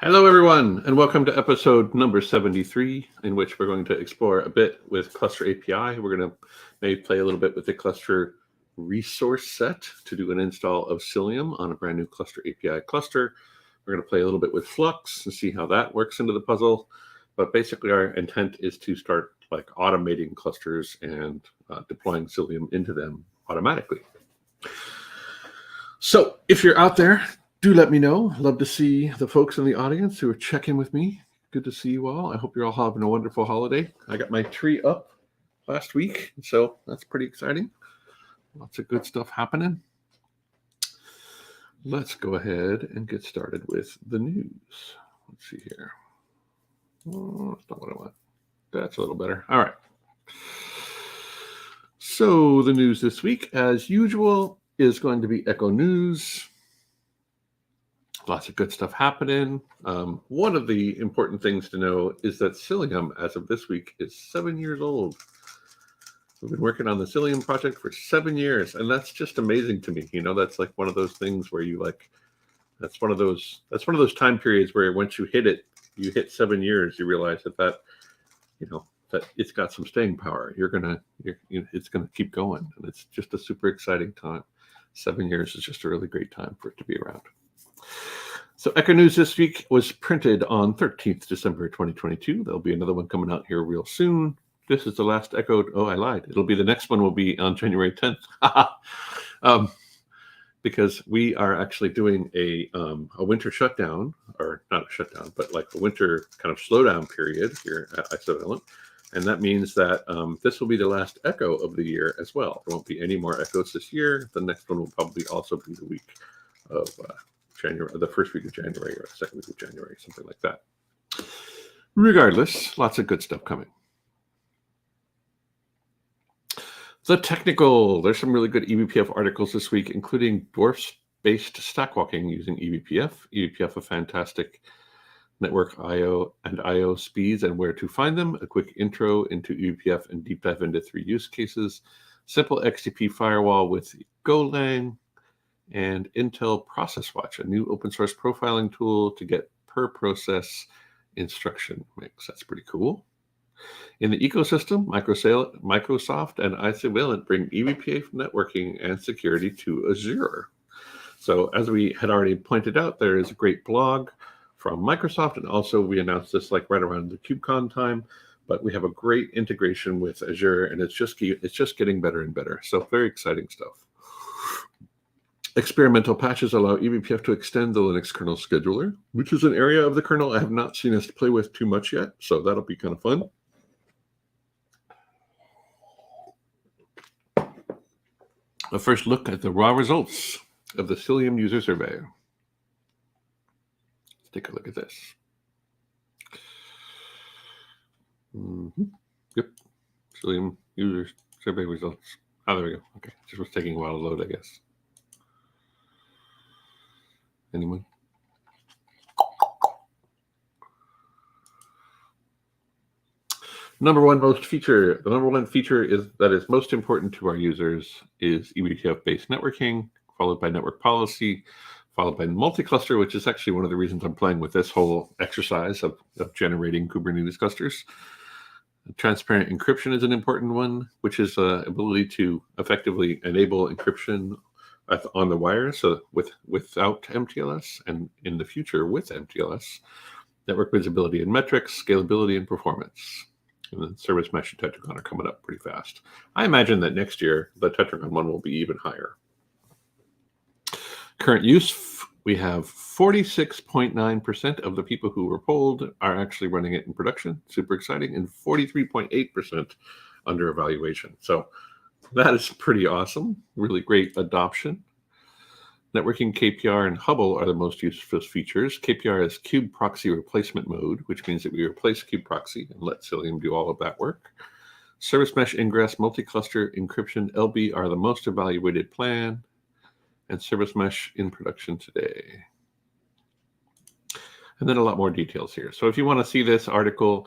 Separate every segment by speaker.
Speaker 1: Hello, everyone, and welcome to episode number 73, in which we're going to explore a bit with Cluster API. We're going to maybe play a little bit with the cluster resource set to do an install of Cilium on a brand new Cluster API cluster. We're going to play a little bit with Flux and see how that works into the puzzle. But basically, our intent is to start like automating clusters and deploying Cilium into them automatically. So if you're out there, do let me know. Love to see the folks in the audience who are checking with me. Good to see you all. I hope you're all having a wonderful holiday. I got my tree up last week, so that's pretty exciting. Lots of good stuff happening. Let's go ahead and get started with the news. Let's see here. Oh, that's not what I want. That's a little better. All right. So the news this week, as usual, is going to be eCHO News. Lots of good stuff happening. One of the important things to know is that Cilium, as of this week, is 7 years old. We've been working on the Cilium project for 7 years, and that's just amazing to me. You know, that's like one of those things where you that's one of those time periods where once you hit 7 years, you realize that it's got some staying power. It's gonna keep going, and it's just a super exciting time. 7 years is just a really great time for it to be around. So eCHO News this week was printed on 13th December 2022. There'll be another one coming out here real soon. This is the last eCHO. Oh, I lied. The next one will be on January 10th. Because we are actually doing a winter shutdown, or not a shutdown, but like a winter kind of slowdown period here at Isovalent. And that means that this will be the last eCHO of the year as well. There won't be any more eCHOs this year. The next one will probably also be the week of January, the first week of January or the second week of January, something like that. Regardless, lots of good stuff coming. The technical, there's some really good eBPF articles this week, including dwarfs-based stack walking using eBPF. eBPF, a fantastic network I/O and I/O speeds and where to find them, a quick intro into eBPF and deep dive into 3 use cases, simple XTP firewall with Golang, and Intel Process Watch, a new open source profiling tool to get per process instruction mix. That's pretty cool. In the ecosystem, Microsoft and Isovalent bring eBPF networking and security to Azure. So as we had already pointed out, there is a great blog from Microsoft, and also we announced this like right around the KubeCon time, but we have a great integration with Azure, and it's just getting better and better. So very exciting stuff. Experimental patches allow eBPF to extend the Linux kernel scheduler, which is an area of the kernel I have not seen us play with too much yet, so that'll be kind of fun. A first look at the raw results of the Cilium user survey. Let's take a look at this. Yep, Cilium user survey results. Oh, there we go. Okay, just was taking a while to load, I guess. Anyone? The number one feature that is most important to our users is eBPF-based networking, followed by network policy, followed by multi-cluster, which is actually one of the reasons I'm playing with this whole exercise of generating Kubernetes clusters. Transparent encryption is an important one, which is the ability to effectively enable encryption on the wire, so without MTLS, and in the future with MTLS, network visibility and metrics, scalability and performance. And then service mesh and Tetragon are coming up pretty fast. I imagine that next year, the Tetragon one will be even higher. Current use, we have 46.9% of the people who were polled are actually running it in production. Super exciting. And 43.8% under evaluation. So that is pretty awesome. Really great adoption. Networking, KPR, and Hubble are the most useful features. KPR is kube proxy replacement mode, which means that we replace kube proxy and let Cilium do all of that work. Service mesh ingress, multi-cluster encryption, LB are the most evaluated plan, and service mesh in production today. And then a lot more details here. So if you want to see this article,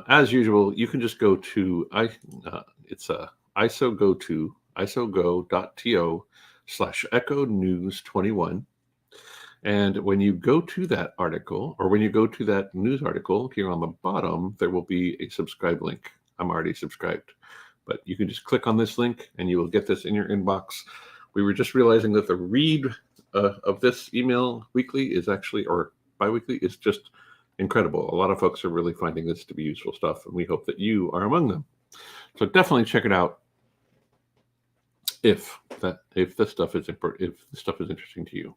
Speaker 1: as usual, you can just go to isogo.to/echo news 21. And when you go to that article, or when you go to that news article here on the bottom, there will be a subscribe link. I'm already subscribed, but you can just click on this link and you will get this in your inbox. We were just realizing that the read of this email weekly is actually, or bi-weekly, is just incredible. A lot of folks are really finding this to be useful stuff, and we hope that you are among them. So definitely check it out if this stuff is interesting to you.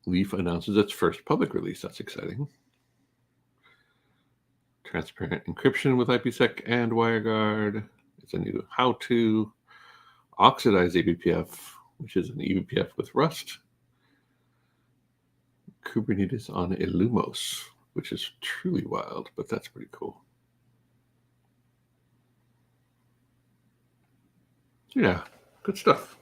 Speaker 1: Leaf announces its first public release. That's exciting. Transparent encryption with IPsec and WireGuard. It's a new how-to. Oxidize eBPF, which is an eBPF with Rust. Kubernetes on Illumos, which is truly wild, but that's pretty cool. Yeah, good stuff.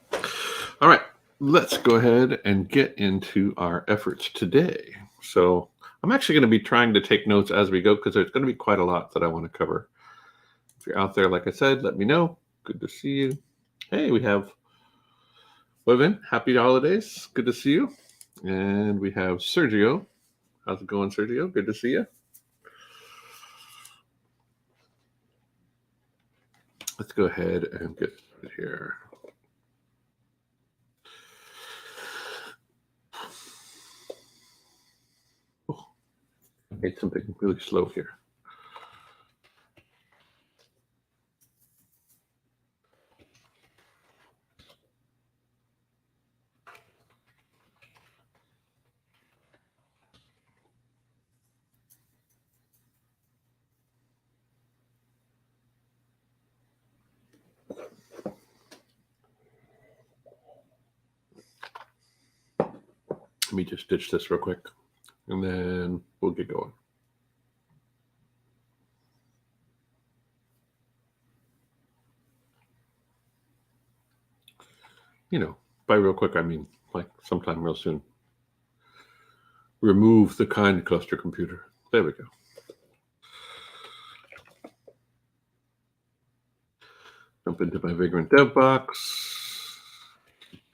Speaker 1: All right, let's go ahead and get into our efforts today. So I'm actually going to be trying to take notes as we go because there's going to be quite a lot that I want to cover. If you're out there, like I said, let me know. Good to see you. Hey, we have Levin. Happy holidays. Good to see you. And we have Sergio. How's it going, Sergio? Good to see you. Let's go ahead and get started here. Oh, I made something really slow here. Let me just ditch this real quick, and then we'll get going. You know, by real quick, I mean like sometime real soon. Remove the kind cluster computer. There we go. Jump into my Vagrant dev box.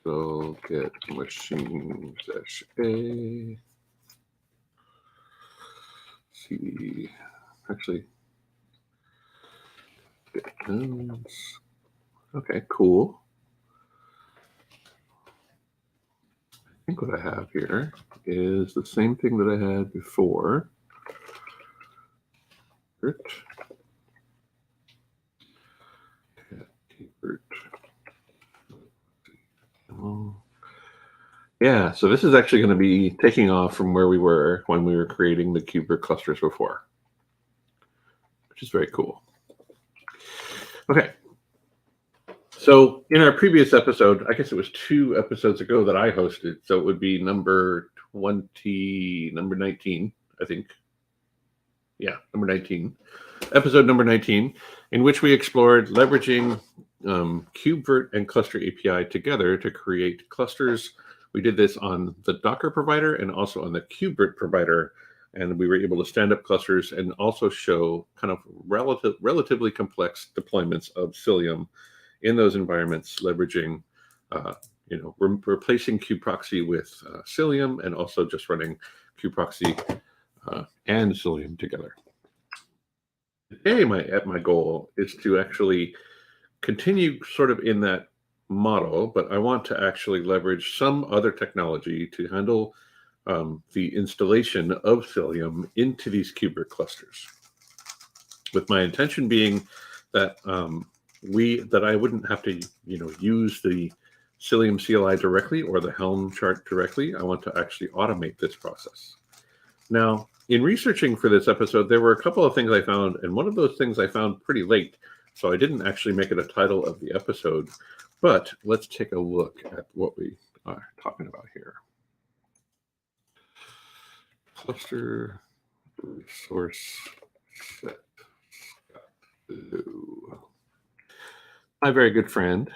Speaker 1: So get machine-a. CD. Actually, get nodes. Okay, cool. I think what I have here is the same thing that I had before. Yeah, so this is actually going to be taking off from where we were when we were creating the KubeVirt clusters before, which is very cool. Okay. So in our previous episode, I guess it was 2 episodes ago that I hosted, so it would be number 19, I think. Yeah, number 19. Episode number 19, in which we explored leveraging KubeVirt and Cluster API together to create clusters. We did this on the Docker provider and also on the KubeVirt provider, and we were able to stand up clusters and also show kind of relatively complex deployments of Cilium in those environments, leveraging, replacing kubeproxy with Cilium, and also just running kubeproxy and Cilium together. Today, my goal is to actually continue sort of in that model, but I want to actually leverage some other technology to handle the installation of Cilium into these KubeVirt clusters. With my intention being that I wouldn't have to use the Cilium CLI directly or the Helm chart directly. I want to actually automate this process. Now, in researching for this episode, there were a couple of things I found, and one of those things I found pretty late, so I didn't actually make it a title of the episode. But let's take a look at what we are talking about here. Cluster resource set. My very good friend,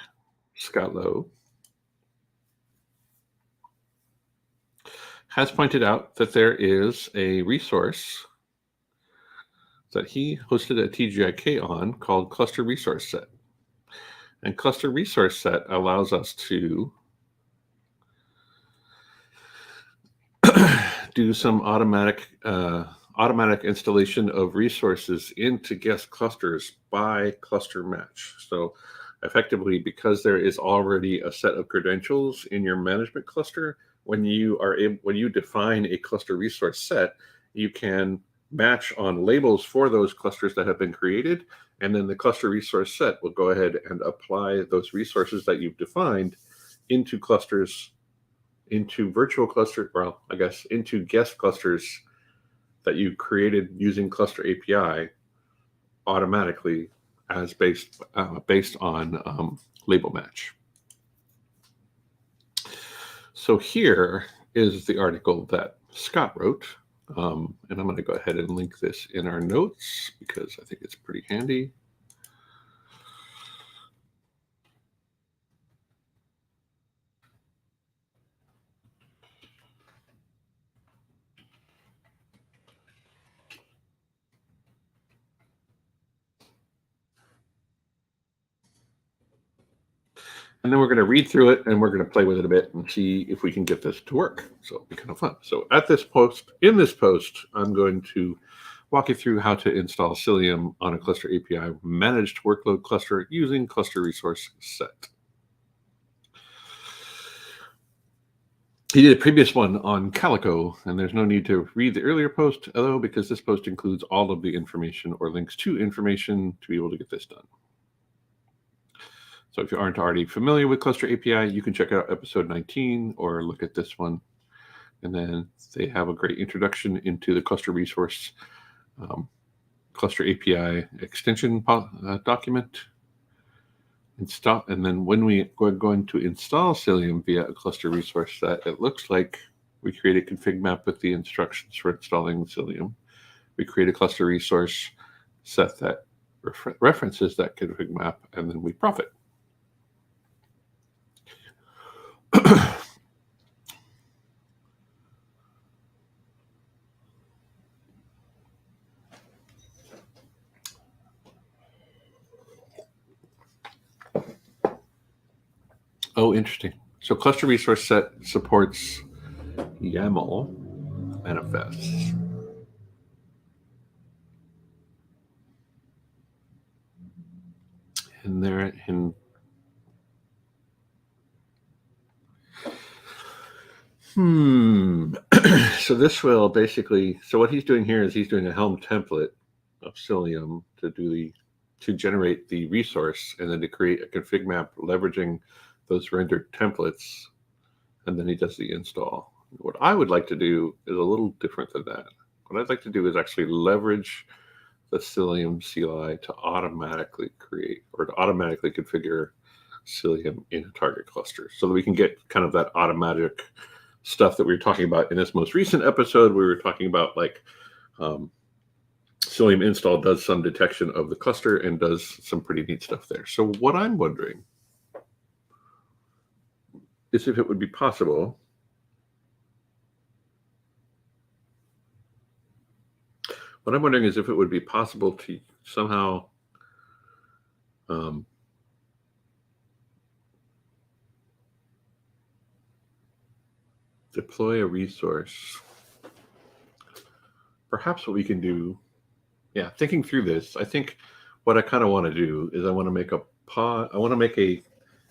Speaker 1: Scott Lowe, has pointed out that there is a resource that he hosted a TGIK on called Cluster Resource Set. And Cluster Resource Set allows us to do some automatic installation of resources into guest clusters by cluster match. So effectively, because there is already a set of credentials in your management cluster, when you define a cluster resource set, you can match on labels for those clusters that have been created, and then the cluster resource set will go ahead and apply those resources that you've defined into clusters, into virtual cluster, well, I guess into guest clusters that you created using Cluster API automatically as based on label match. So here is the article that Scott wrote, and I'm going to go ahead and link this in our notes because I think it's pretty handy. And then we're going to read through it and we're going to play with it a bit and see if we can get this to work. So it'll be kind of fun. So in this post, I'm going to walk you through how to install Cilium on a Cluster API managed workload cluster using Cluster Resource Set. He did a previous one on Calico, and there's no need to read the earlier post, although, because this post includes all of the information or links to information to be able to get this done. So if you aren't already familiar with Cluster API, you can check out episode 19 or look at this one. And then they have a great introduction into the Cluster Resource Cluster API extension document. And then when we're going to install Cilium via a Cluster Resource Set, it looks like we create a config map with the instructions for installing Cilium. We create a Cluster Resource Set that references that config map, and then we profit. Oh, interesting. So Cluster Resource Set supports YAML manifests. And there in so this will basically, so what he's doing here is he's doing a Helm template of Cilium to generate the resource and then to create a config map leveraging those rendered templates, and then he does the install. What I would like to do is a little different than that. What I'd like to do is actually leverage the Cilium CLI to automatically create or to automatically configure Cilium in a target cluster so that we can get kind of that automatic stuff that we were talking about in this most recent episode. We were talking about like Cilium install does some detection of the cluster and does some pretty neat stuff there. So what I'm wondering is if it would be possible to somehow deploy a resource. Perhaps what we can do, thinking through this, I think what I kind of want to do is I want to make a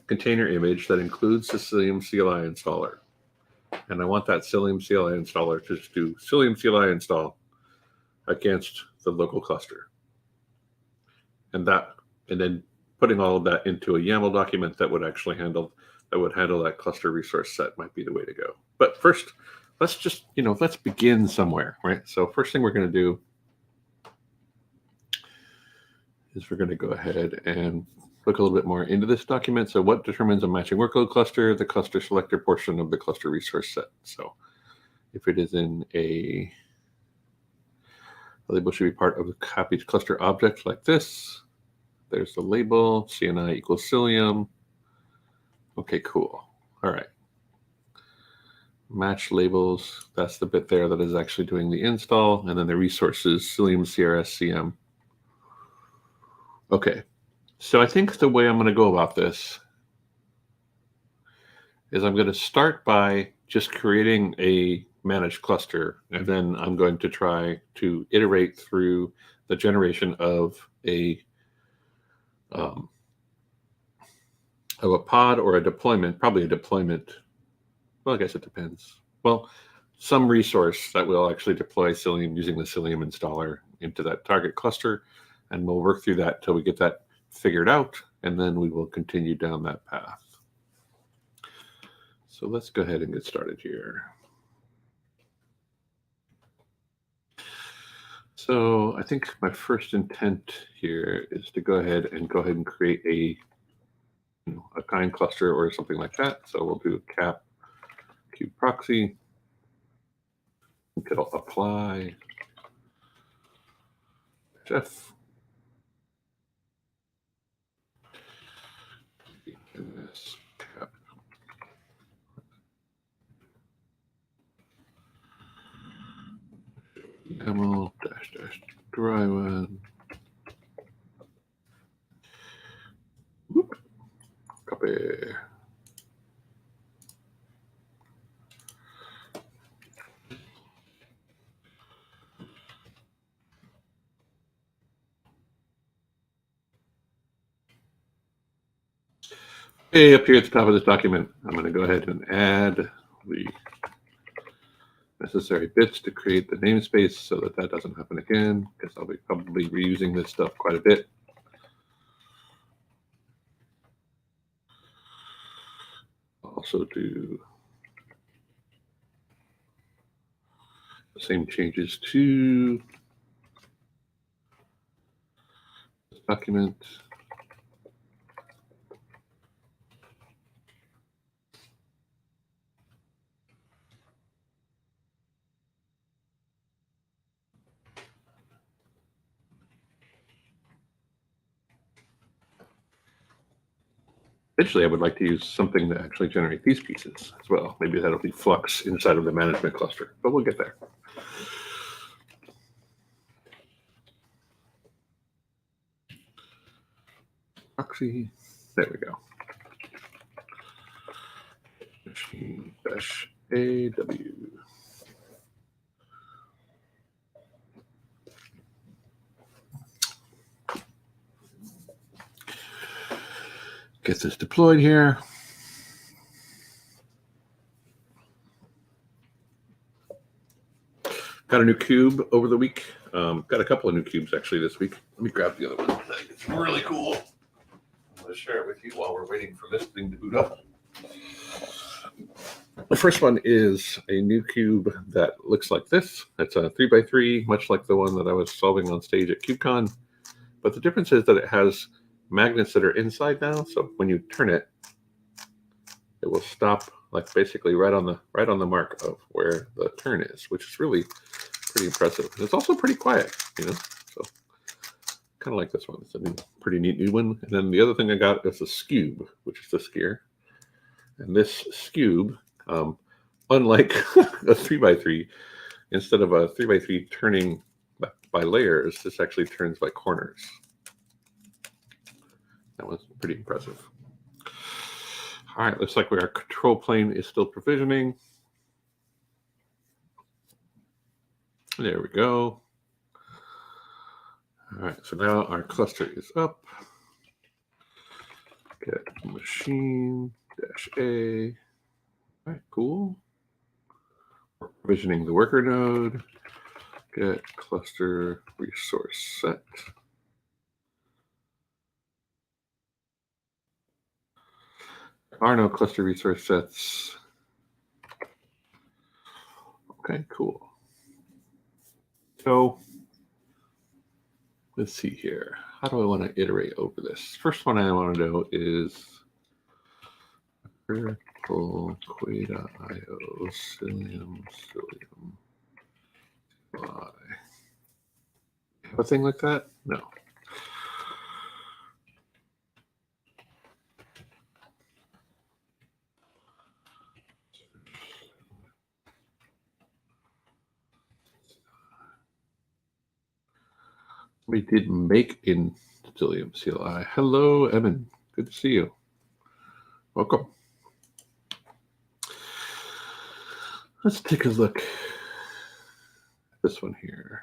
Speaker 1: container image that includes the Cilium CLI installer. And I want that Cilium CLI installer to just do Cilium CLI install against the local cluster. And then putting all of that into a YAML document that would actually handle that cluster resource set might be the way to go. But first, let's begin somewhere, right? So first thing we're going to do is we're going to go ahead and look a little bit more into this document. So what determines a matching workload cluster? The cluster selector portion of the cluster resource set. So if it is in the label should be part of the copied cluster object like this. There's the label, CNI equals Cilium. Okay, cool. All right. Match labels, that's the bit there that is actually doing the install, and then the resources, Cilium CRS CM. Okay, so I think the way I'm going to go about this is I'm going to start by just creating a managed cluster, and then I'm going to try to iterate through the generation of a pod or a deployment, probably a deployment. Well, I guess it depends. Well, some resource that will actually deploy Cilium using the Cilium installer into that target cluster, and we'll work through that till we get that figured out, and then we will continue down that path. So let's go ahead and get started here. So I think my first intent here is to go ahead and create a kind cluster or something like that. So we'll do cap kube proxy. It'll apply Jeff. Cap. YAML dash dry one. Whoop. Copy. Okay, up here at the top of this document, I'm going to go ahead and add the necessary bits to create the namespace so that that doesn't happen again, because I'll be probably reusing this stuff quite a bit. I'll also do the same changes to this document. Eventually, I would like to use something to actually generate these pieces as well. Maybe that'll be Flux inside of the management cluster, but we'll get there. Proxy, there we go. Machine dash AW. Get this deployed here. Got a new cube over the week. Got a couple of new cubes actually this week. Let me grab the other one. It's really cool. I'm going to share it with you while we're waiting for this thing to boot up. The first one is a new cube that looks like this. It's a 3x3, much like the one that I was solving on stage at KubeCon. But the difference is that it has magnets that are inside now. So when you turn it, it will stop like basically right on the mark of where the turn is, which is really pretty impressive. And it's also pretty quiet, so kind of like this one. It's a pretty neat new one. And then the other thing I got is a skube, which is this gear. And this skube, unlike a 3x3, instead of a 3x3 turning by layers, this actually turns by corners. That was pretty impressive. All right, looks like our control plane is still provisioning. There we go. All right, so now our cluster is up. Get machine dash A. All right, cool. We're provisioning the worker node. Get cluster resource set. There are no cluster resource sets. Okay, cool. So let's see here. How do I want to iterate over this? First one I want to know is vertical Quay.io Cilium. Why? Have a thing like that? No. We did make in Cilium CLI. Hello, Evan. Good to see you. Welcome. Let's take a look at this one here.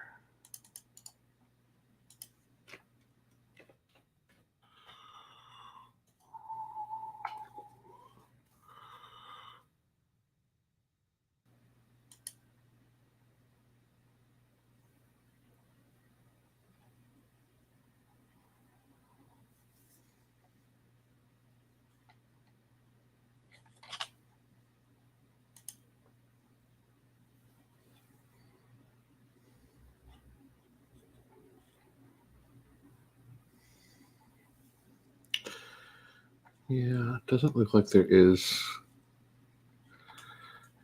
Speaker 1: Yeah, it doesn't look like there is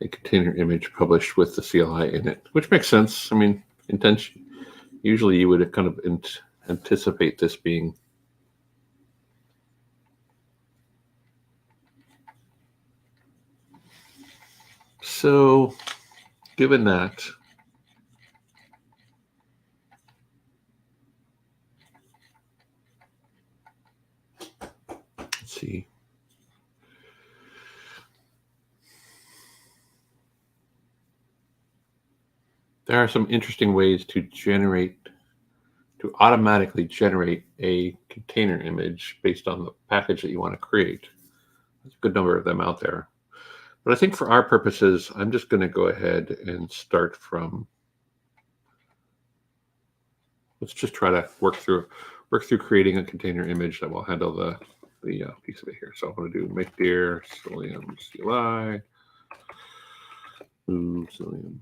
Speaker 1: a container image published with the CLI in it, which makes sense. I mean, intention. Usually you would kind of anticipate this being. So, given that, let's see. There are some interesting ways to automatically generate a container image based on the package that you want to create. There's a good number of them out there. But I think for our purposes, I'm just going to go ahead and start from. Let's just try to work through creating a container image that will handle the piece of it here. So I'm going to do make dir Cilium CLI. Cilium.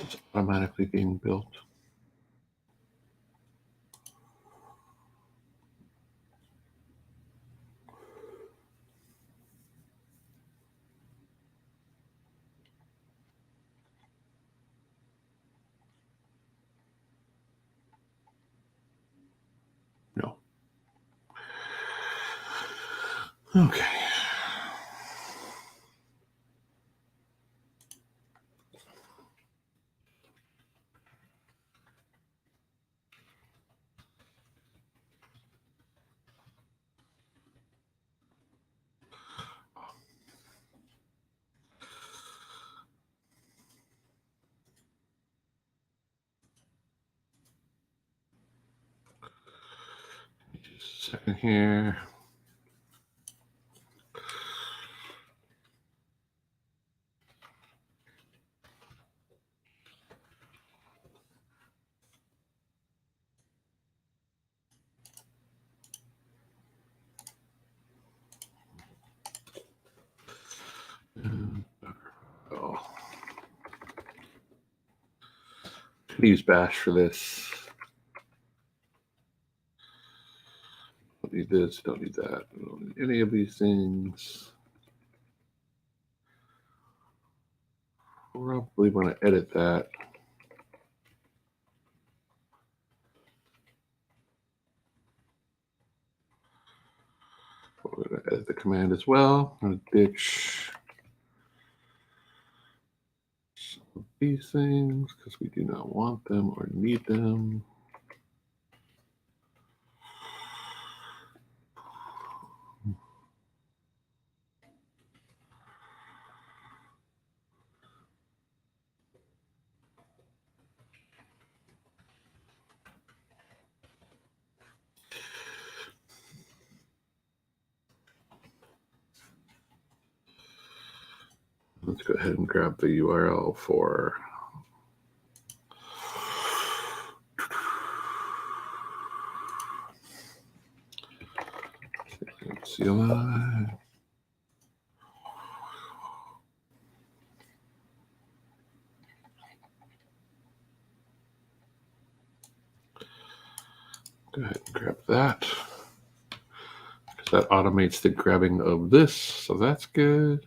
Speaker 1: It's automatically being built. No. Okay. Just a second here. Oh. Use bash for this. Don't need this, don't need that, don't need any of these things. Probably want to edit that. We're going to edit the command as well. I'm going to ditch some of these things because we do not want them or need them. Let's go ahead and grab the URL for CLI. Go ahead and grab that. Because that automates the grabbing of this, so that's good.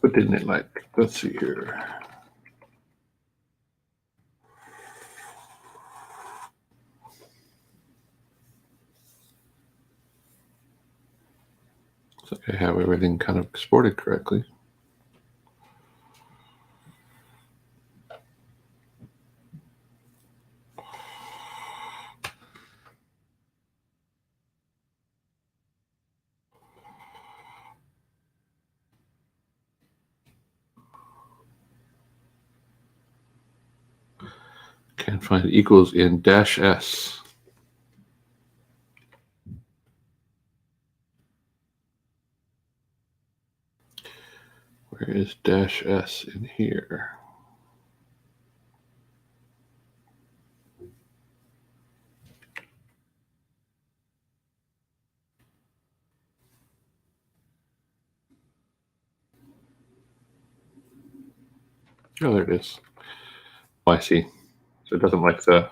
Speaker 1: What didn't it like? Let's see here. Looks like I have everything kind of exported correctly. Can't find equals in -s. Where is -s in here? Oh, there it is. Oh, I see. So it doesn't like the,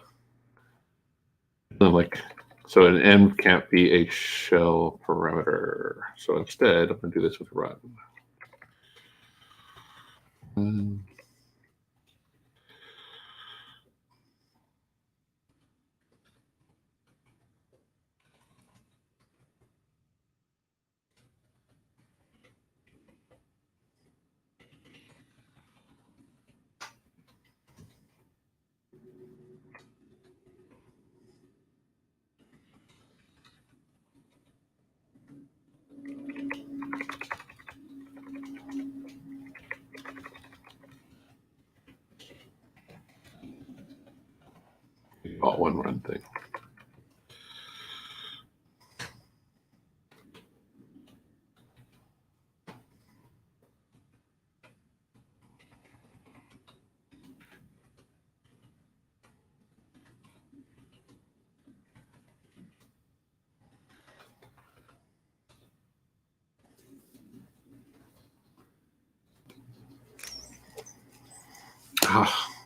Speaker 1: so an M can't be a shell parameter. So instead, I'm going to do this with run. All one run thing.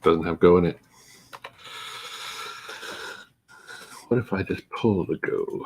Speaker 1: Doesn't have Go in it. What if I just pull the Go?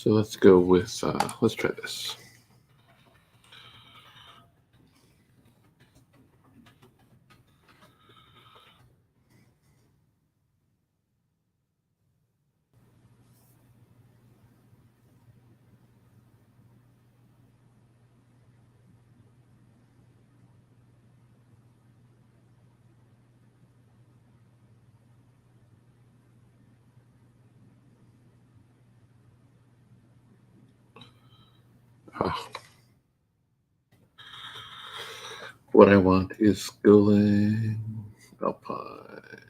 Speaker 1: So let's go with, let's try this. what I want is Golang Alpine.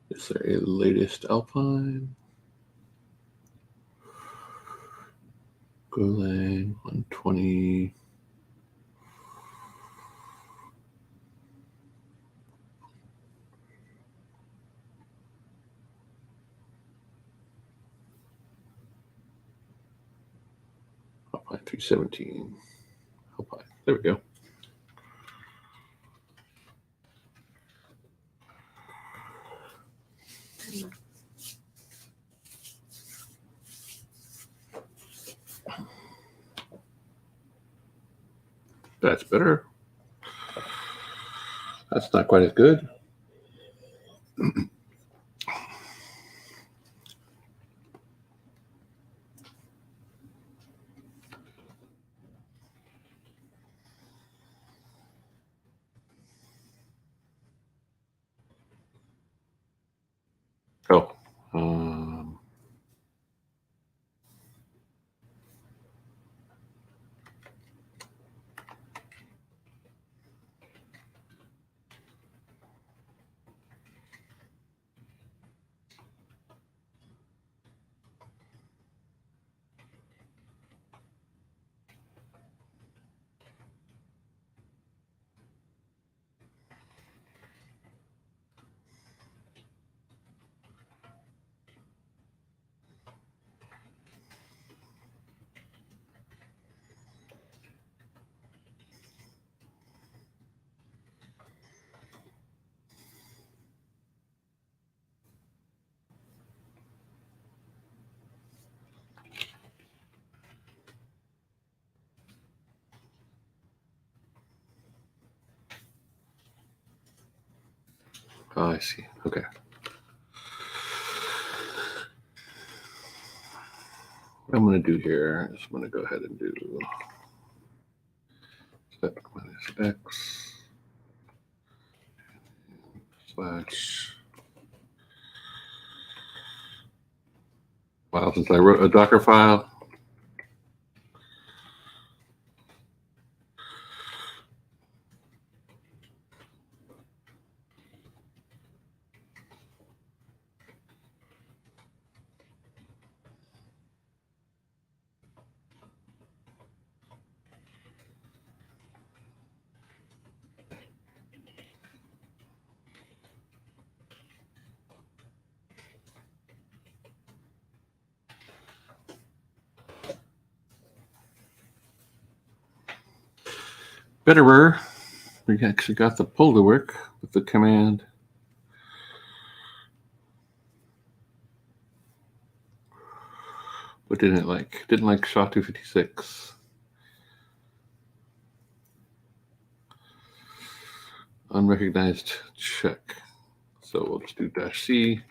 Speaker 1: Is there a latest Alpine? Golang 120. Alpine 317. Alpine. There we go. That's better. That's not quite as good. Oh. Oh, I see. Okay. What I'm going to do here is I'm going to go ahead and do step minus x slash. Wow, since I wrote a Docker file. Betterer, we actually got the pull to work with the command. What didn't it like? Didn't like SHA-256. Unrecognized check. So we'll just do -C.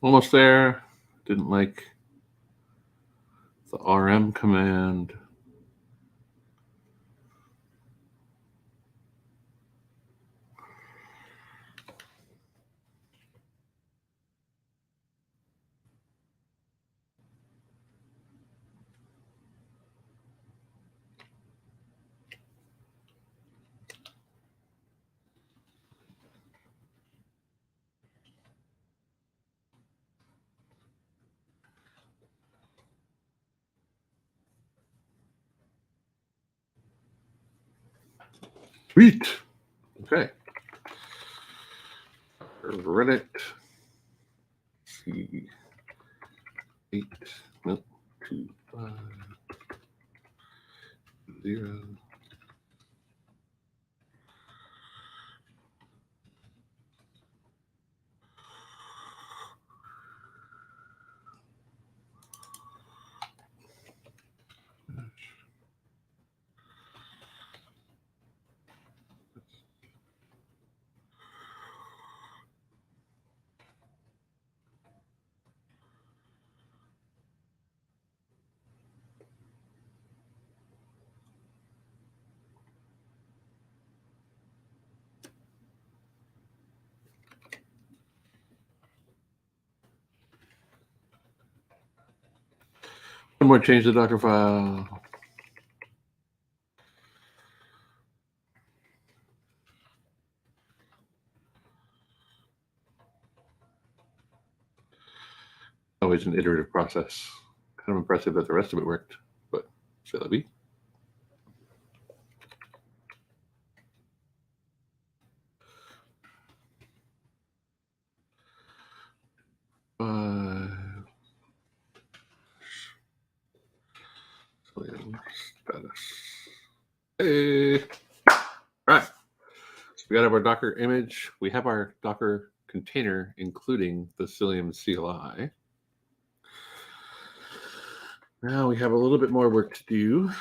Speaker 1: Almost there. Didn't like the RM command. Sweet. Okay. Reddit. C 8 no 2 5 0. One more change to the Docker file. Always an iterative process. Kind of impressive that the rest of it worked, but c'est la vie. Status. Hey. All right. So we got our Docker image. We have our Docker container, including the Cilium CLI. Now we have a little bit more work to do,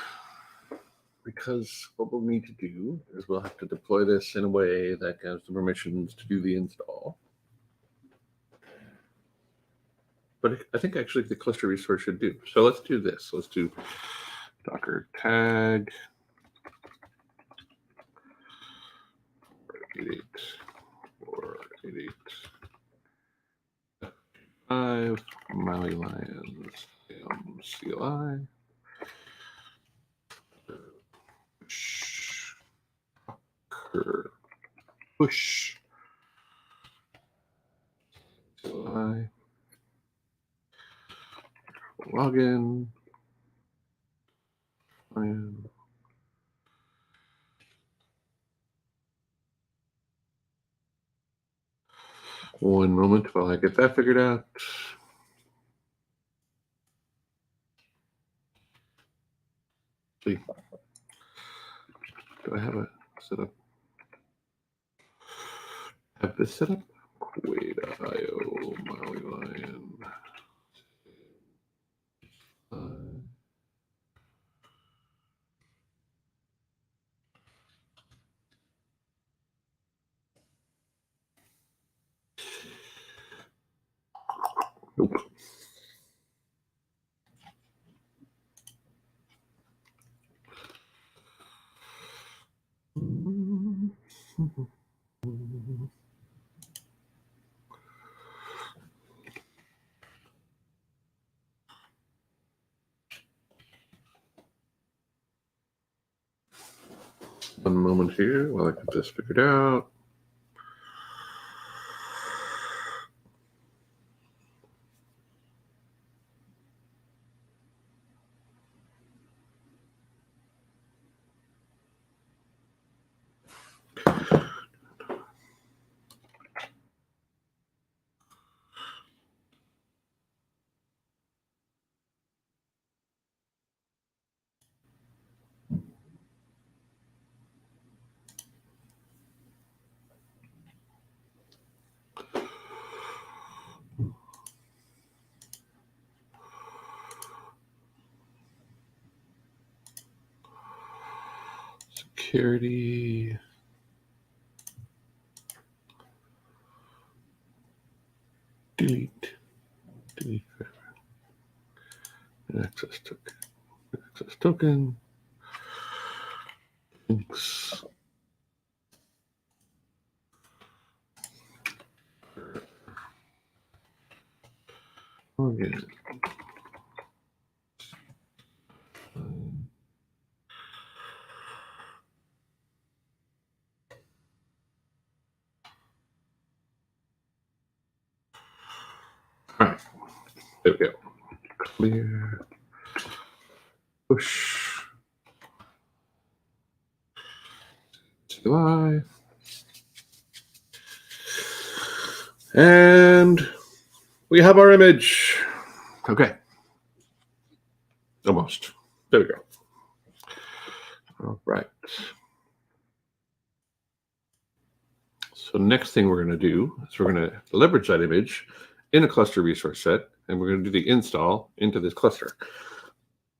Speaker 1: because what we'll need to do is we'll have to deploy this in a way that gives the permissions to do the install. But I think actually the cluster resource should do. So let's do this. Let's do Docker tag 88 or 88 5 Maui Lions CLI push CLI login and one moment while I get that figured out. Do I have a setup? Have this set up? Quaid.io Maui Lion. Nope. One moment here while I get this figured out. Security. Delete forever. Access token. Links. Login. All right. There we go. Clear. Push. CLI. And we have our image. Okay. Almost. There we go. All right. So next thing we're going to do is we're going to leverage that image in a cluster resource set, and we're going to do the install into this cluster.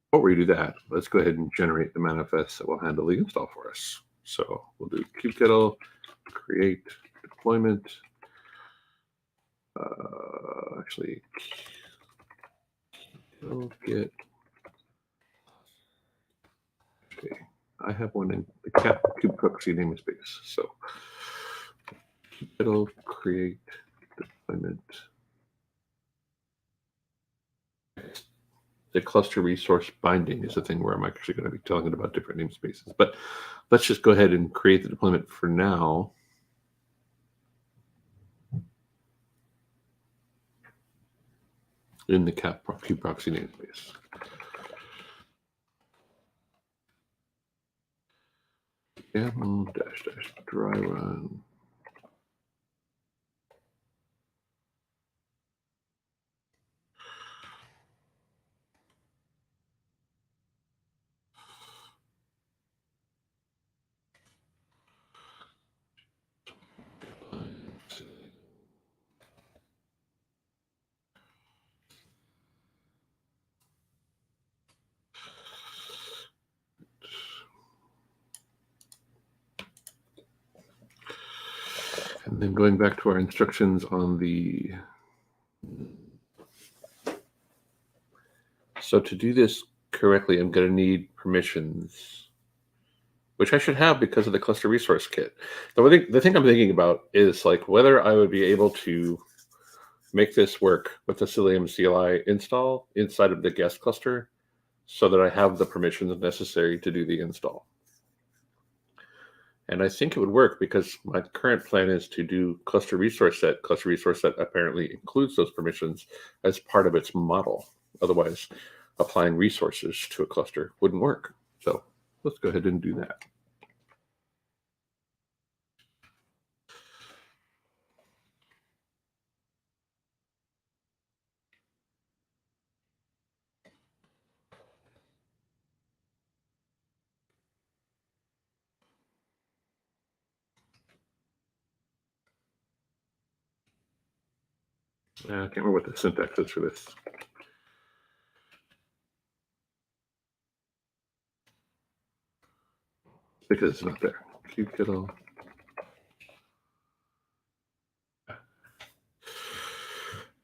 Speaker 1: Before we do that, let's go ahead and generate the manifest that will handle the install for us. So we'll do kubectl create deployment. Actually, get. Okay, I have one in the kubectl namespace. So kubectl create deployment. the cluster resource binding is the thing where I'm actually going to be talking about different namespaces. But let's just go ahead and create the deployment for now. In the kube-proxy namespace. YAML -- dry run. And then going back to our instructions on the... So to do this correctly, I'm going to need permissions, which I should have because of the cluster resource kit. The thing I'm thinking about is like whether I would be able to make this work with the Cilium CLI install inside of the guest cluster so that I have the permissions necessary to do the install. And I think it would work because my current plan is to do cluster resource set. Cluster resource set apparently includes those permissions as part of its model. Otherwise, applying resources to a cluster wouldn't work. So let's go ahead and do that. I can't remember what the syntax is for this. Because it's not there. kubectl.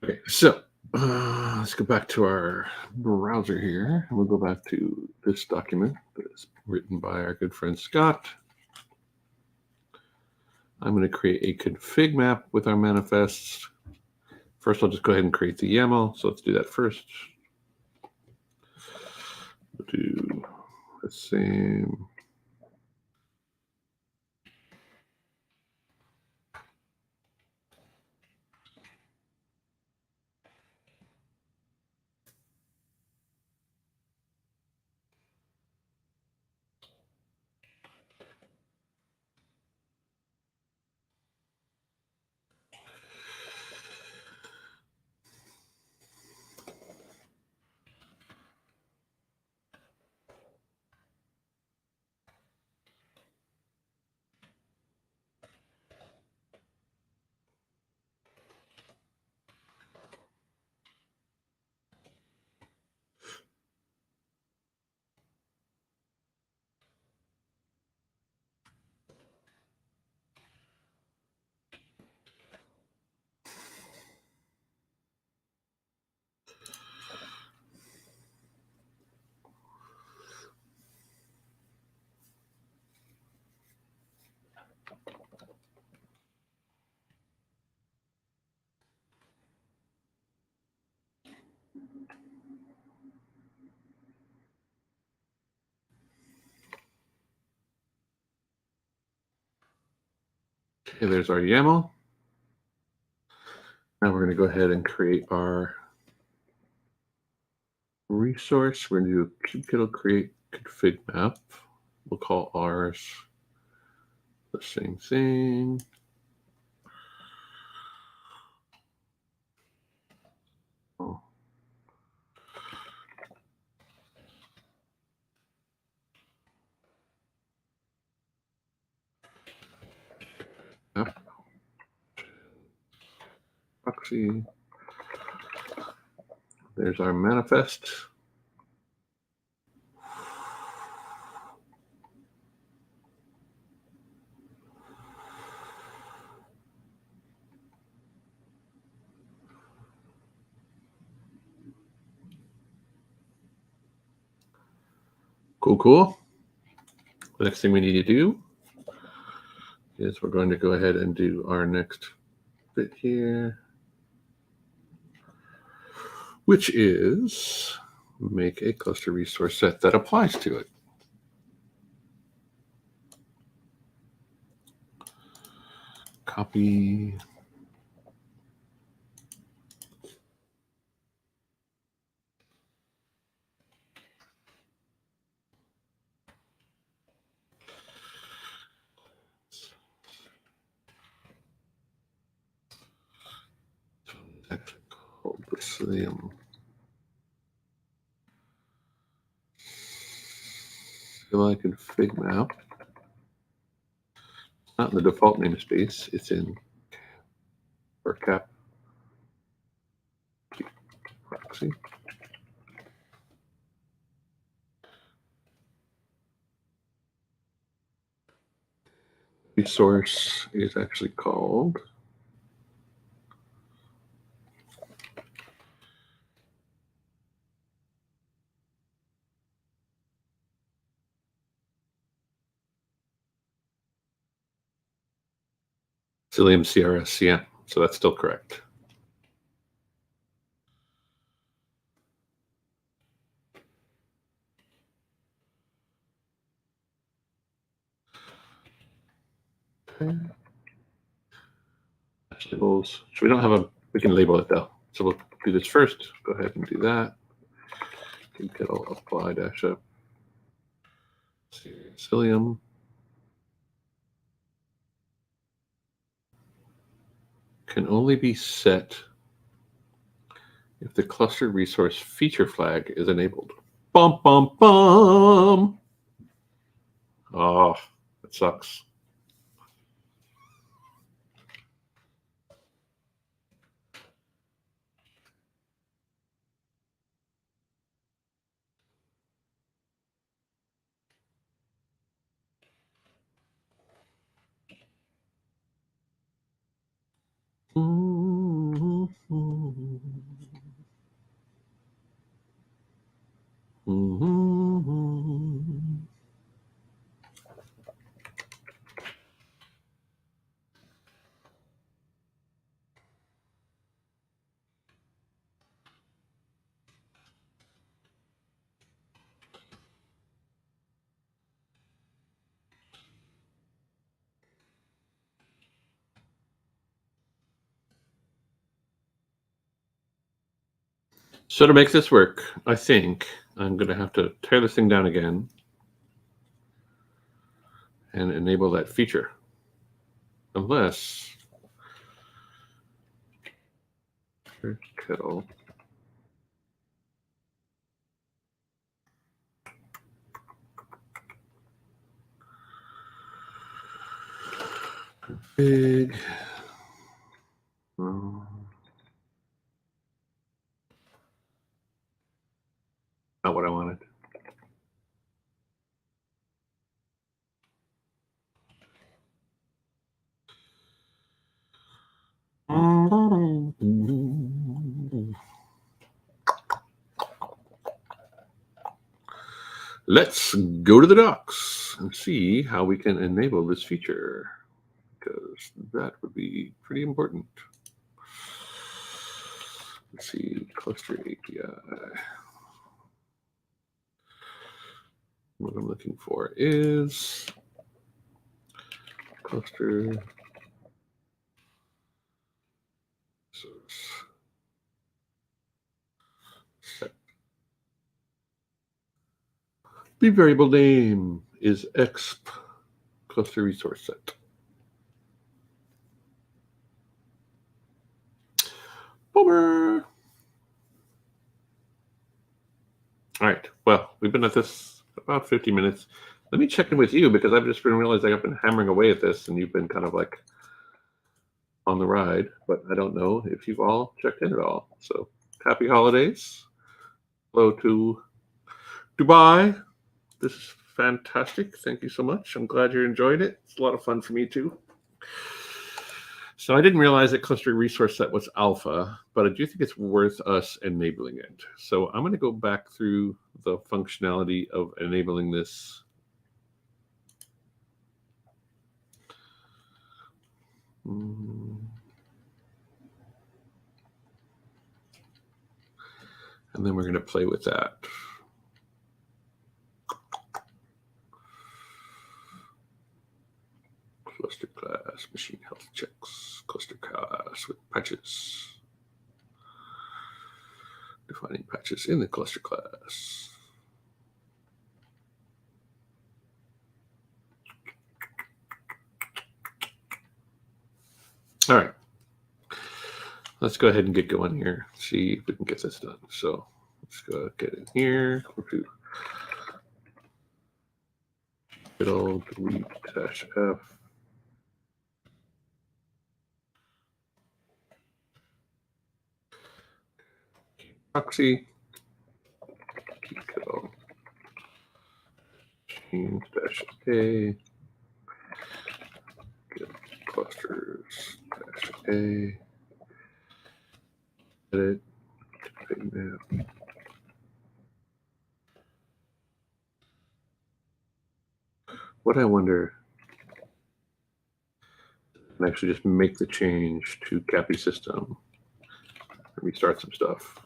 Speaker 1: Okay, so let's go back to our browser here, and we'll go back to this document that is written by our good friend Scott. I'm going to create a config map with our manifests. First, I'll just go ahead and create the YAML. So let's do that first. We'll do the same. Okay, there's our YAML. Now we're going to go ahead and create our resource. We're going to do a kubectl create config map. We'll call ours the same thing. Oh. Yep. Proxy. There's our manifest. Cool. The next thing we need to do is we're going to go ahead and do our next bit here, which is make a cluster resource set that applies to it. Copy. Called the Cilium. CLI config map. Not in the default namespace, it's in cap proxy. Resource is actually called Cilium CRS, yeah, so that's still correct. Okay. Labels. So we don't have we can label it though. So we'll do this first. Go ahead and do that. Kernel apply dash up. Cilium. Can only be set if the cluster resource feature flag is enabled. Bum, bum, bum. Oh, that sucks. So to make this work, I think I'm going to have to tear this thing down again and enable that feature. Unless Kernel config. Not what I wanted. Let's go to the docs and see how we can enable this feature, because that would be pretty important. Let's see, cluster API. What I'm looking for is cluster source set. The variable name is exp cluster resource set. Bummer. All right. Well, we've been at this about 50 minutes. Let me check in with you, because I've just been realizing I've been hammering away at this and you've been kind of like on the ride, but I don't know if you've all checked in at all. So happy holidays. Hello to Dubai. This is fantastic. Thank you so much. I'm glad you enjoyed it. It's a lot of fun for me too. So I didn't realize that cluster resource set was alpha, but I do think it's worth us enabling it. So I'm going to go back through the functionality of enabling this. And then we're going to play with that. Cluster class, machine health checks, cluster class with patches. Defining patches in the cluster class. All right. Let's go ahead and get going here. See if we can get this done. So let's go get in here. It'll delete -f. Proxy. Change -a. Get clusters -a. Edit. What I wonder, and actually just make the change to Cappy system and restart some stuff.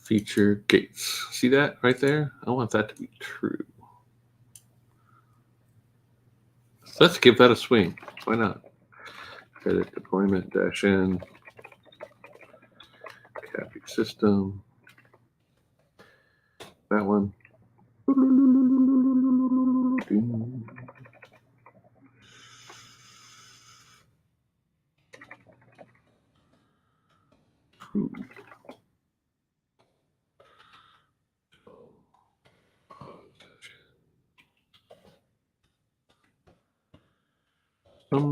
Speaker 1: Feature gates. See that right there? I want that to be true. Let's give that a swing. Why not? Edit deployment -n. Cappy system. That one. All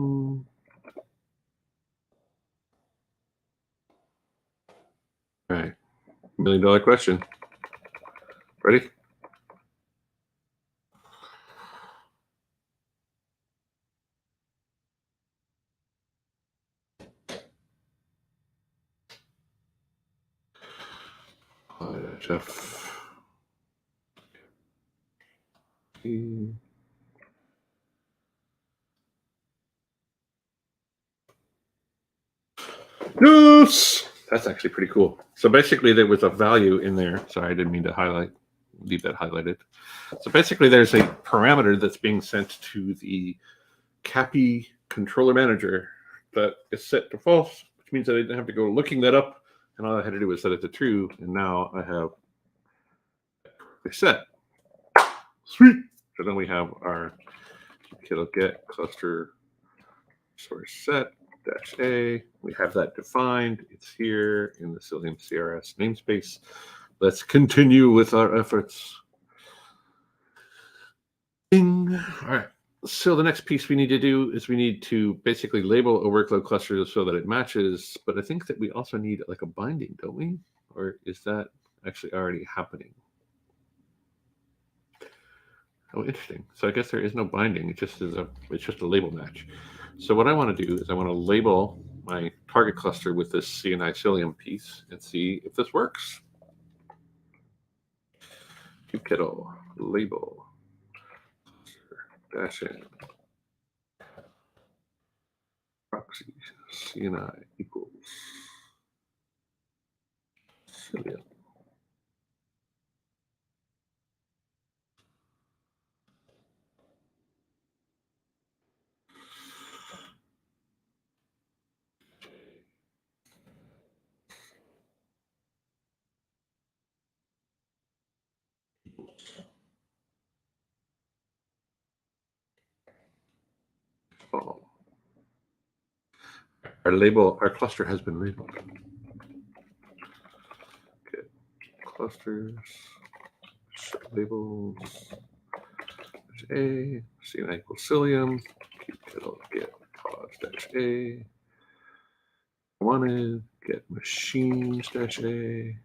Speaker 1: right. $1 million question. Ready? Jeff. Yes! That's actually pretty cool. So basically there was a value in there. Sorry, I didn't mean to leave that highlighted. So basically there's a parameter that's being sent to the Cappy controller manager that is set to false, which means that I didn't have to go looking that up. And all I had to do was set it to true. And now I have it set. Sweet. So then we have our get cluster source set -a. We have that defined. It's here in the Cilium CRS namespace. Let's continue with our efforts. Ding. All right. So the next piece we need to do is we need to basically label a workload cluster so that it matches. But I think that we also need like a binding, don't we? Or is that actually already happening? Oh, interesting. So I guess there is no binding. It just is it's just a label match. So what I want to do is I want to label my target cluster with this CNI Cilium piece and see if this works. eCHO label -n proxy CNI equals Cilium. Oh. Our cluster has been labeled. Okay. Clusters labels A, CNI equals Cilium, kubectl get pods dash A, wanted, get machines dash A,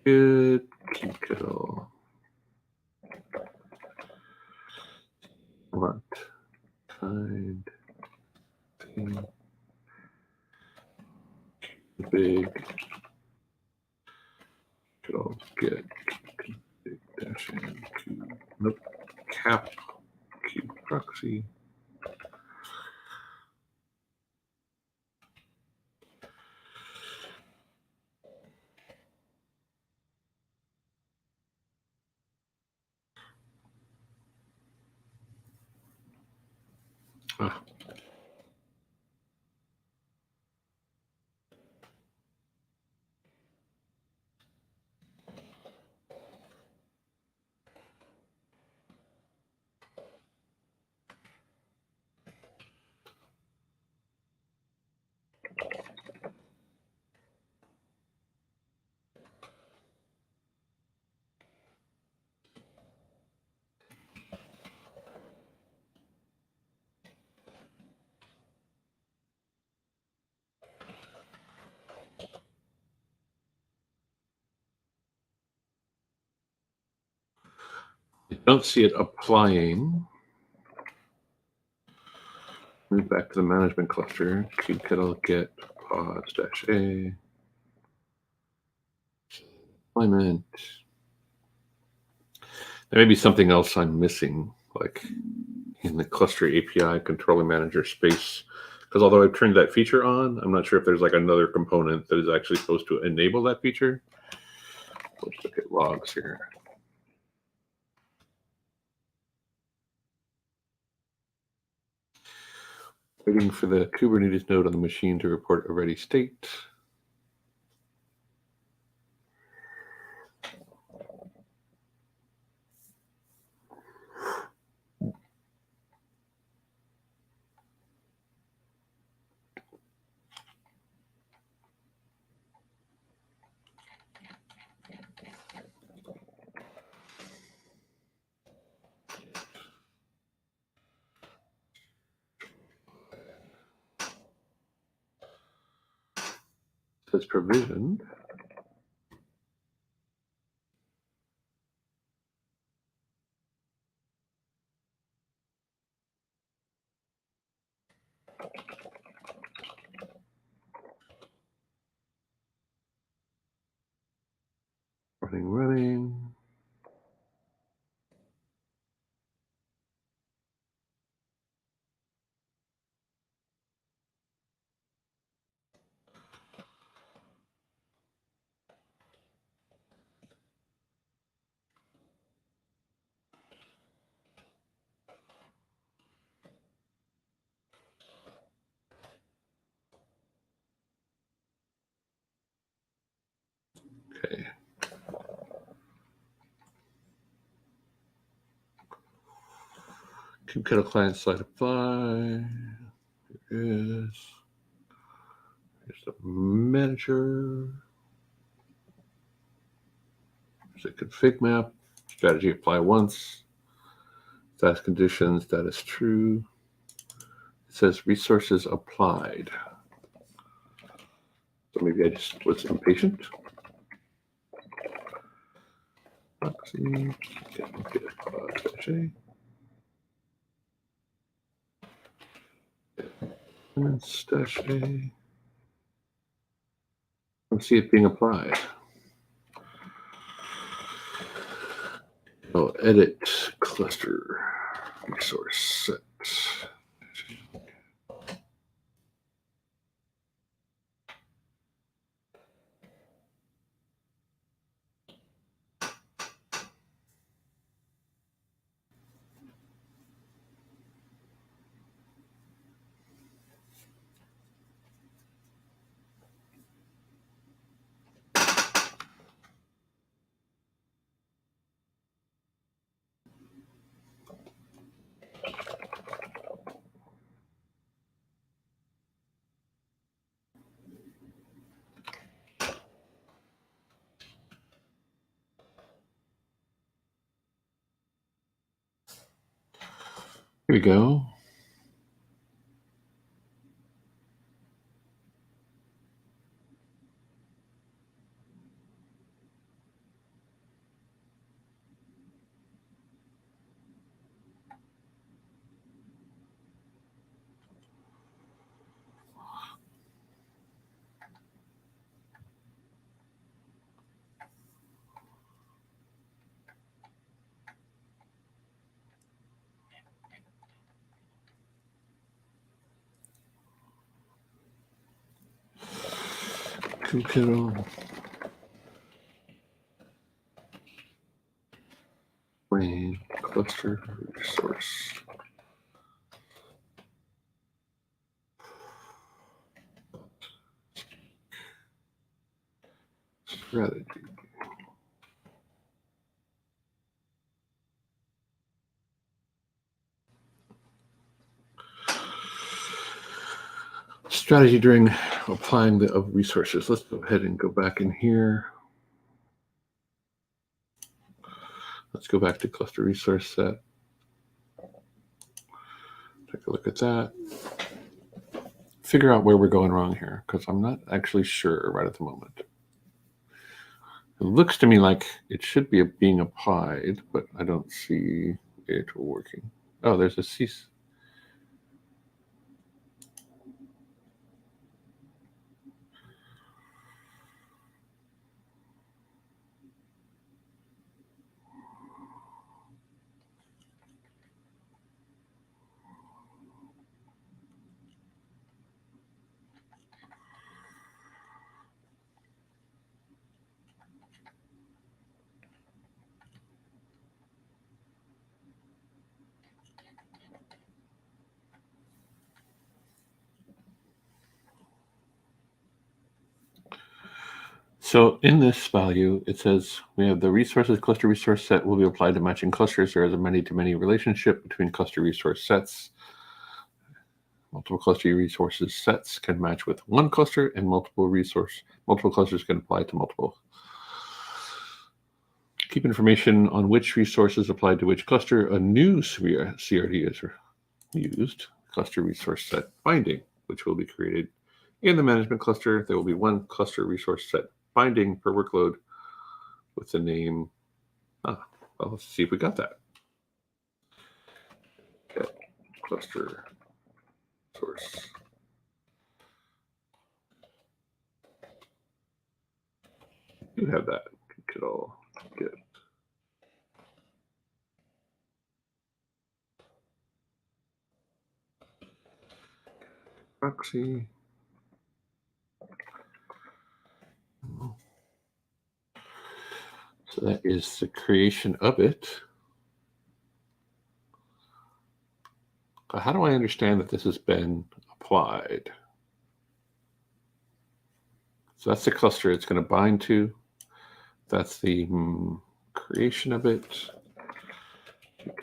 Speaker 1: good, kubectl, want, find, big, kubectl get big dash N, cube, nope, cap, cube proxy. Ah. I don't see it applying. Move back to the management cluster, kubectl get pods dash A. Deployment. There may be something else I'm missing, like in the cluster API controller manager space. Because although I've turned that feature on, I'm not sure if there's like another component that is actually supposed to enable that feature. Let's look at logs here. Waiting for the Kubernetes node on the machine to report a ready state. Says provisioned. Running. Okay. Kubectl client slide apply. Here is. Here's the manager. There's a config map. Strategy apply once. Status conditions, that is true. It says resources applied. So maybe I just was impatient. Proxy, dash A. I don't see it being applied. Oh, edit cluster resource set. Here we go. Kernel. Brain cluster resource. Strategy. Strategy during applying the of resources. Let's go ahead and go back in here. Let's go back to cluster resource set. Take a look at that. Figure out where we're going wrong here, because I'm not actually sure right at the moment. It looks to me like it should be being applied, but I don't see it working. Oh, there's a cease. So in this value, it says we have the resources cluster resource set will be applied to matching clusters. There is a many-to-many relationship between cluster resource sets. Multiple cluster resources sets can match with one cluster, and multiple clusters can apply to multiple. Keep information on which resources applied to which cluster. A new CRD is used, cluster resource set binding, which will be created in the management cluster. There will be one cluster resource set binding per workload with the name. Well, let's see if we got that. Get cluster source. You have that. Control get. Proxy. So that is the creation of it. How do I understand that this has been applied? So that's the cluster it's going to bind to. That's the creation of it.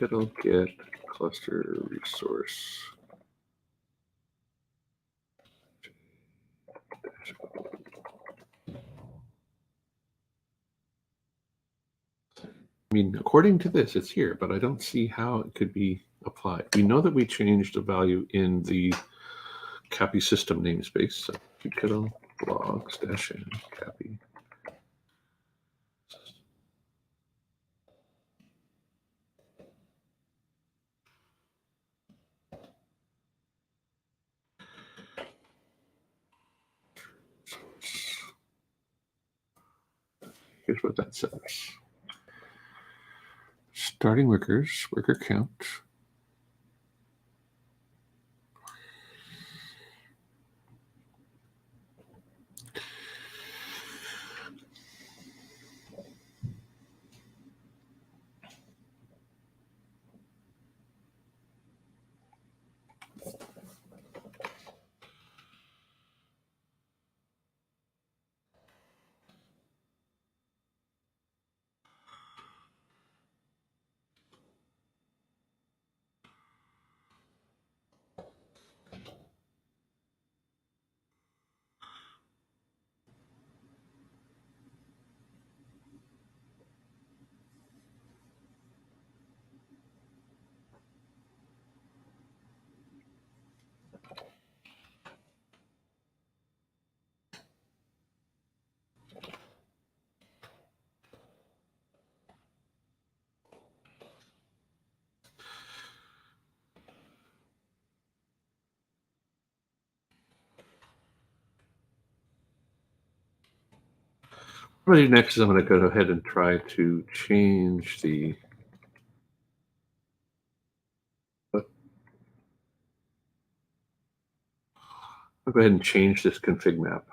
Speaker 1: It'll get cluster resource. I mean, according to this, it's here, but I don't see how it could be applied. We know that we changed the value in the CAPI system namespace. So kubectl logs -n CAPI. Here's what that says. Starting workers, worker count. What I'm going to do next is I'm going to go ahead and try to change the I'll go ahead and change this config map.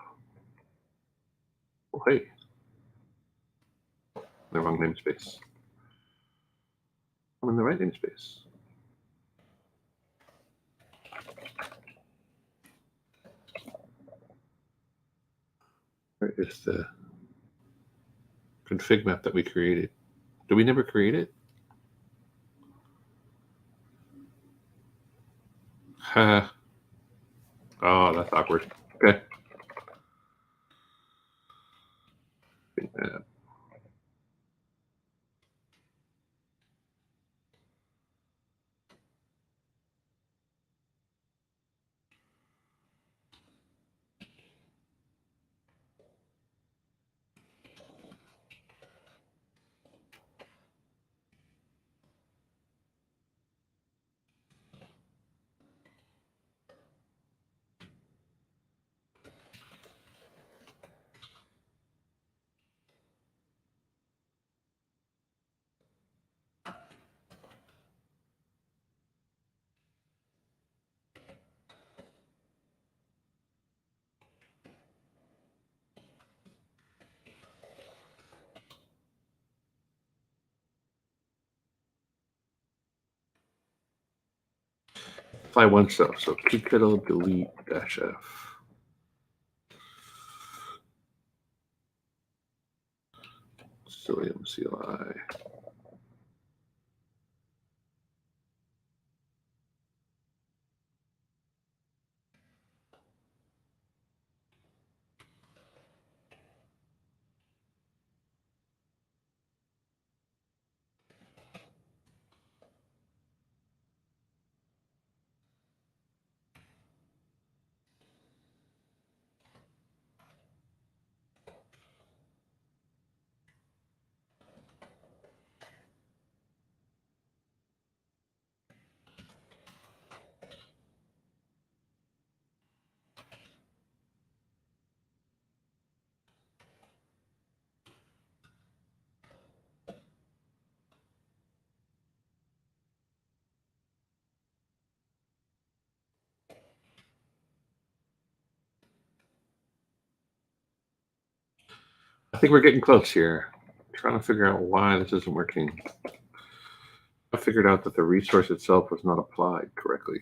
Speaker 1: Oh, hey, the wrong namespace. I'm in the right namespace. Where is the config map that we created? Did we never create it? Ha. Oh, that's awkward. Okay. Apply one cell. So kubectl delete -f. Cilium CLI. I think we're getting close here. I'm trying to figure out why this isn't working. I figured out that the resource itself was not applied correctly.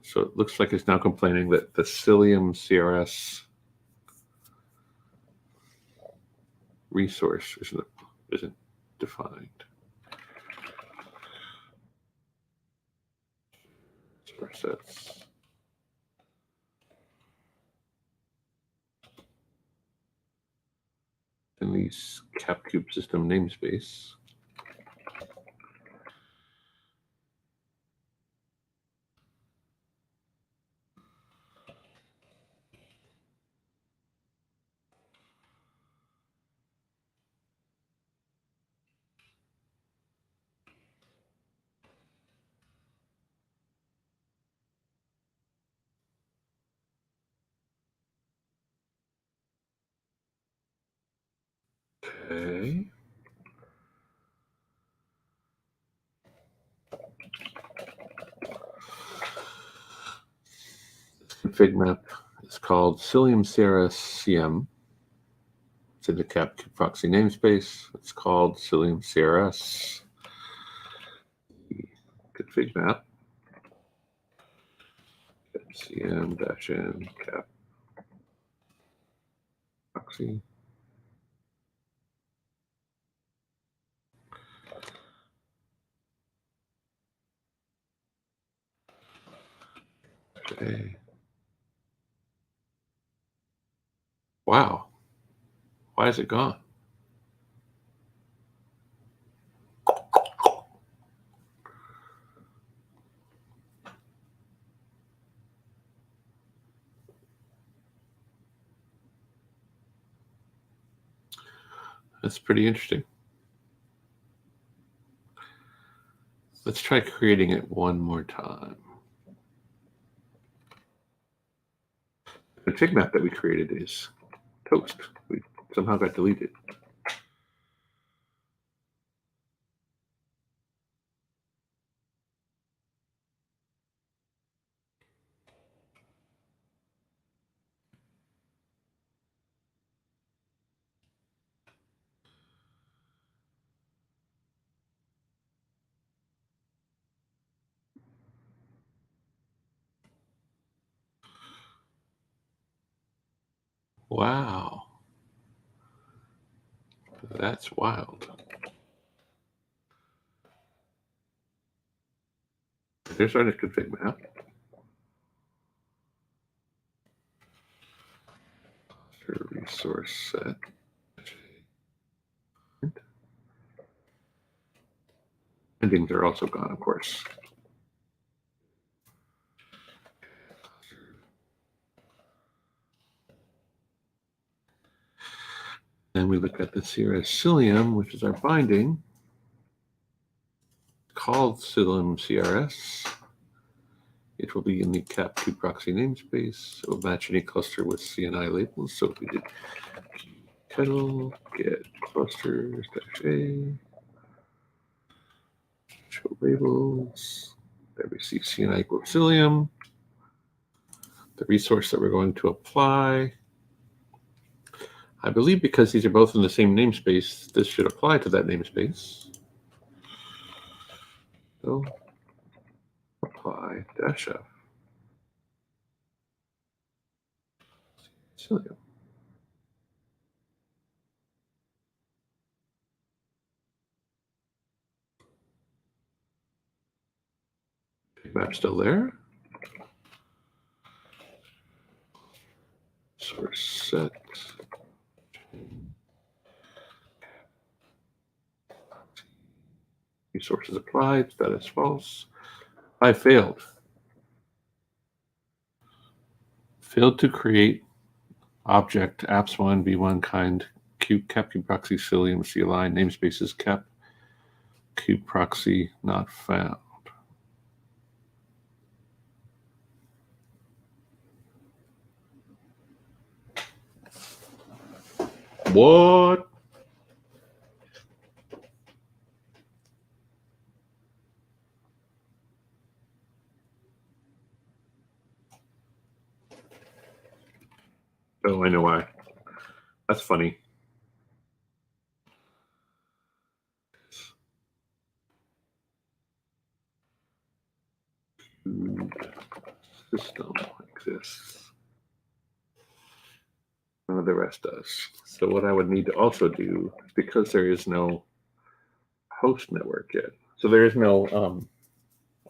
Speaker 1: So it looks like it's now complaining that the Cilium CRS resource isn't defined. Sets. In the capcube system namespace. Okay. This config map is called Cilium CRS CM. It's in the capcube proxy namespace. It's called Cilium CRS. Config map. CM-N cap proxy. Okay. Wow. Why is it gone? That's pretty interesting. Let's try creating it one more time. The config map that we created is Toast. We somehow got deleted. Wow. That's wild. Here's our config map. Resource set. Endings are also gone, of course. Then we look at this here as Cilium, which is our binding, called Cilium CRS. It will be in the cap2 proxy namespace. It will match any cluster with CNI labels. So if we did Kernel get clusters -a, show labels, there we see CNI equals Cilium, the resource that we're going to apply. I believe because these are both in the same namespace, this should apply to that namespace. So apply -f Cilium. Map still there. Source set. Resources applied. Status false. I failed. Failed to create object apps1 v1 kind cap cube proxy Cilium CLI namespaces cap cube proxy not found. What? Oh, I know why. That's funny. System exists. None of the rest does. So what I would need to also do, because there is no host network yet, so there is no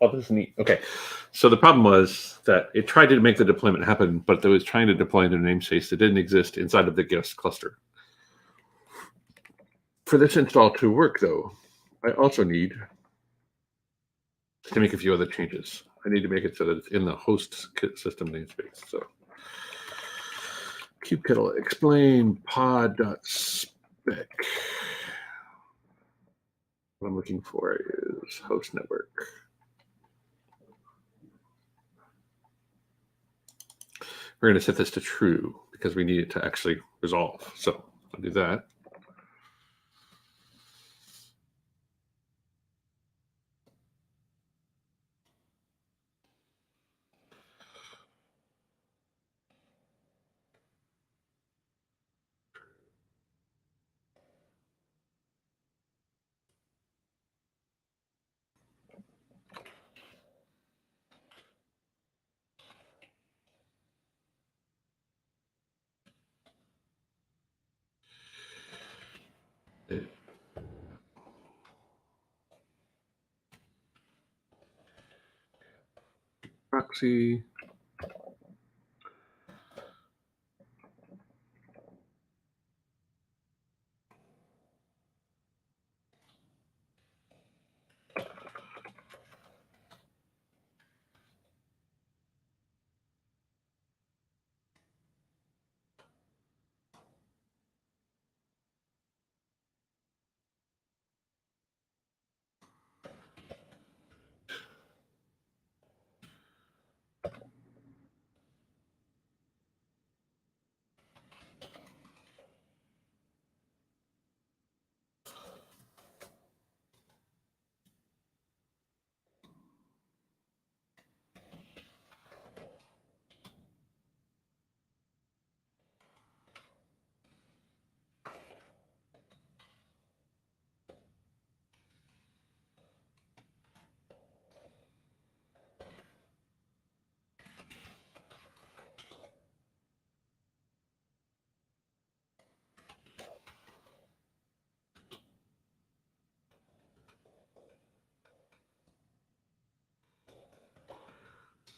Speaker 1: oh, this is neat. Okay, so the problem was that it tried to make the deployment happen, but it was trying to deploy into a namespace that didn't exist inside of the guest cluster. For this install to work, though, I also need to make a few other changes. I need to make it so that it's in the host system namespace. So kubectl explain pod.spec. What I'm looking for is host network. We're going to set this to true because we need it to actually resolve. So I'll do that. Proxy.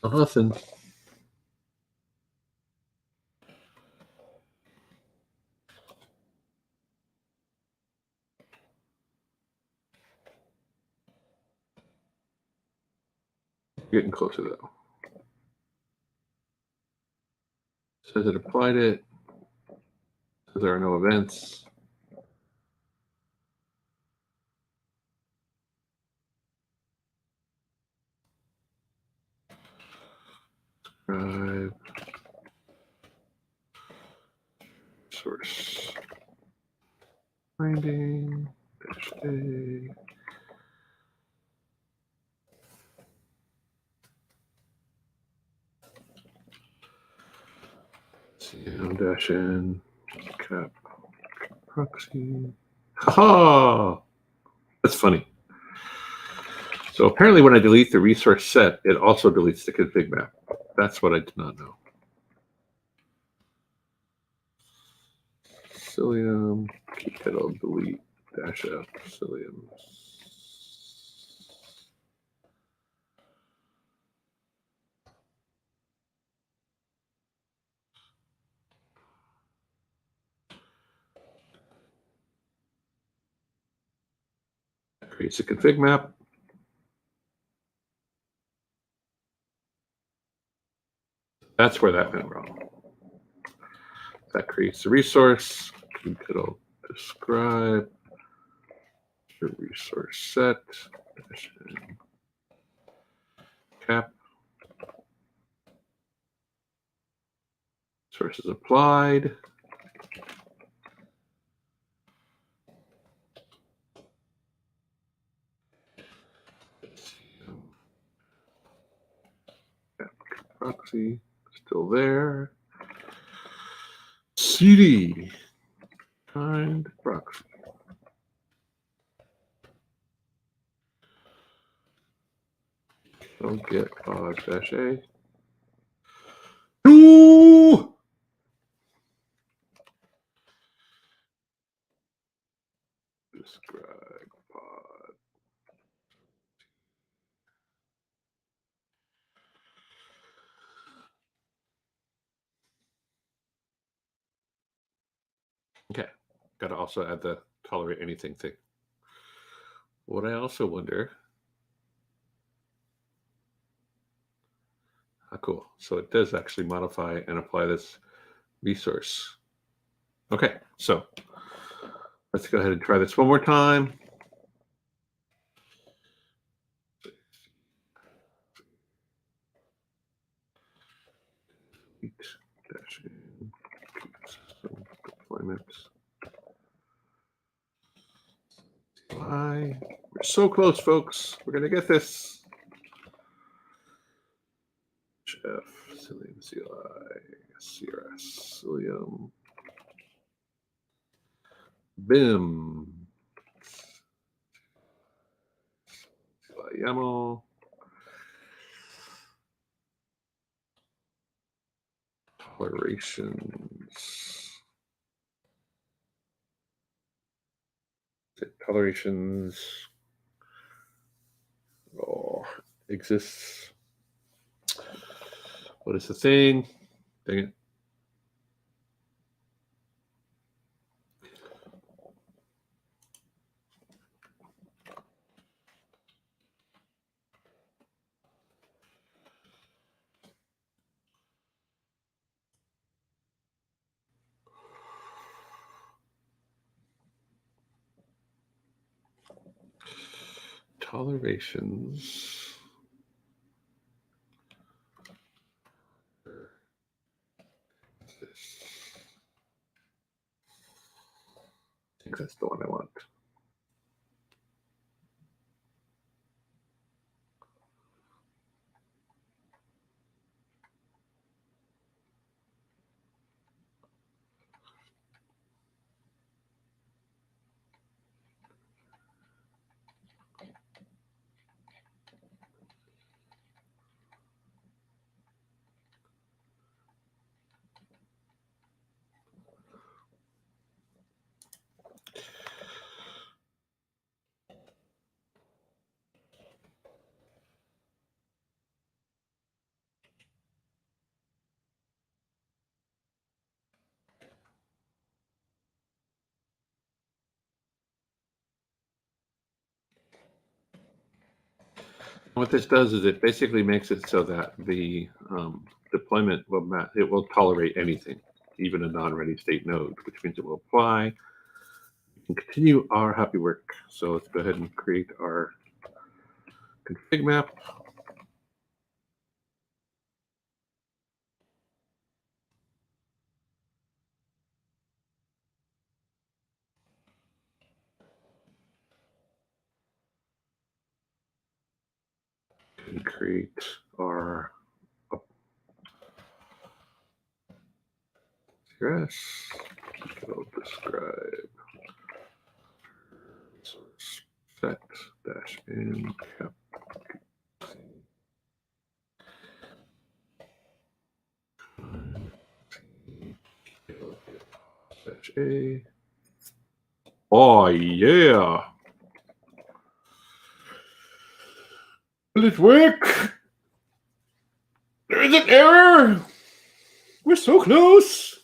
Speaker 1: Nothing. Getting closer though. Says it applied it. Says there are no events. Drive. Source. Finding. Dash A. CM dash N. Cap. Proxy. Ha! That's funny. So apparently when I delete the resource set, it also deletes the config map. That's what I did not know. Cilium, title delete dash F, Cilium. That creates a config map. That's where that went wrong. That creates the resource. Title describe the resource set. Cap. Sources applied. Proxy still there. CD find proxy. Don't get pod dash A. No! Describe pod. Okay, got to also add the tolerate anything thing. What I also wonder, cool. So it does actually modify and apply this resource. Okay, so let's go ahead and try this one more time. Deployments. We're so close, folks. We're gonna get this. F, Cilium, CLI, CRS, Cilium. BIM. YAML. Tolerations. Tolerations. Oh, exists. What is the thing? Dang it. Tolerations. I think that's the one I want. What this does is it basically makes it so that the deployment will tolerate anything, even a non-ready state node, which means it will apply. We can continue our happy work. So let's go ahead and create our config map. And create our yes, I'll describe set dash in cap dash a. Oh yeah. Will it work? There is an error. We're so close.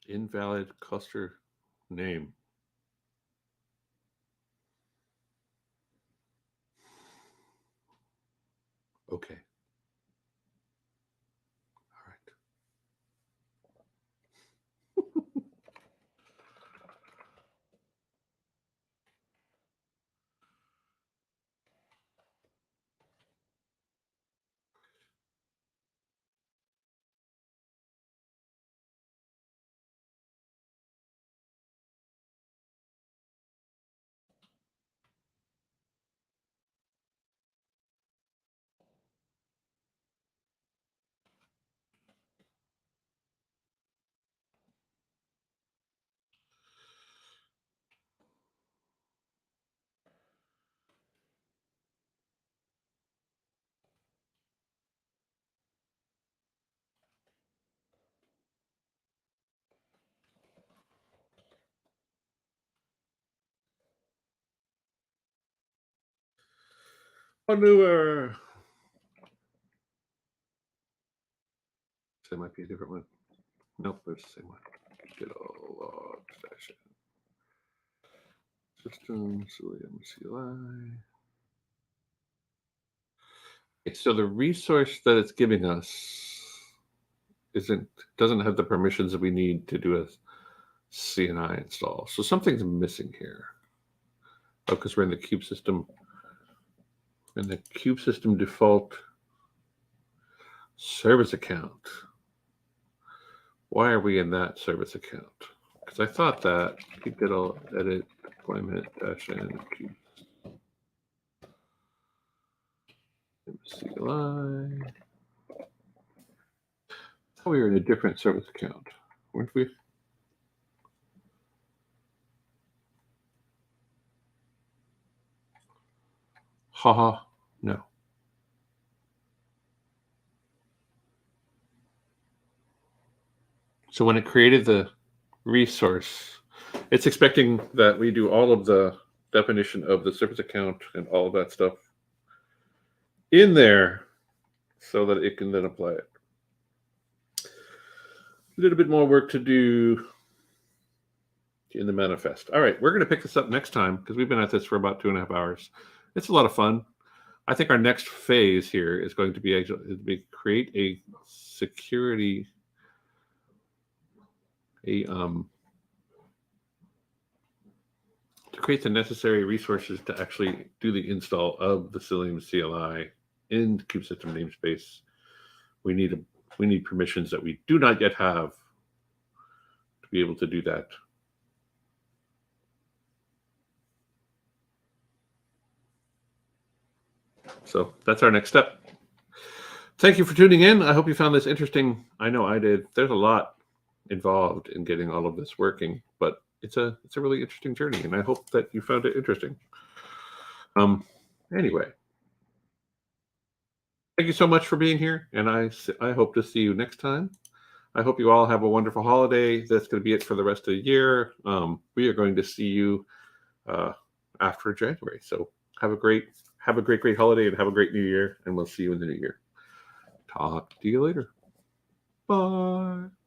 Speaker 1: Invalid cluster name. Okay. All right. Manure. That might be a different one. Nope, there's the same one. Get all log session. System, Cilium, CLI. Okay, so the resource that it's giving us doesn't have the permissions that we need to do a CNI install. So something's missing here. Oh, because we're in the cube system. In the cube system default service account. Why are we in that service account? Because I thought that kubectl edit deployment dash n cube CLI. I thought we were in a different service account, weren't we? Haha, no. So when it created the resource, it's expecting that we do all of the definition of the service account and all of that stuff in there so that it can then apply it. A little bit more work to do in the manifest. All right, we're going to pick this up next time because we've been at this for about 2.5 hours. It's a lot of fun. I think our next phase here is going to be create a security, to create the necessary resources to actually do the install of the Cilium CLI in the kube system namespace. We need permissions that we do not yet have to be able to do that. So that's our next step. Thank you for tuning in. I hope you found this interesting. I know I did. There's a lot involved in getting all of this working, but it's a really interesting journey, and I hope that you found it interesting. Anyway, thank you so much for being here, and I hope to see you next time. I hope you all have a wonderful holiday. That's going to be it for the rest of the year. We are going to see you after January. So have a great holiday and have a great new year, and we'll see you in the new year. Talk to you later. Bye.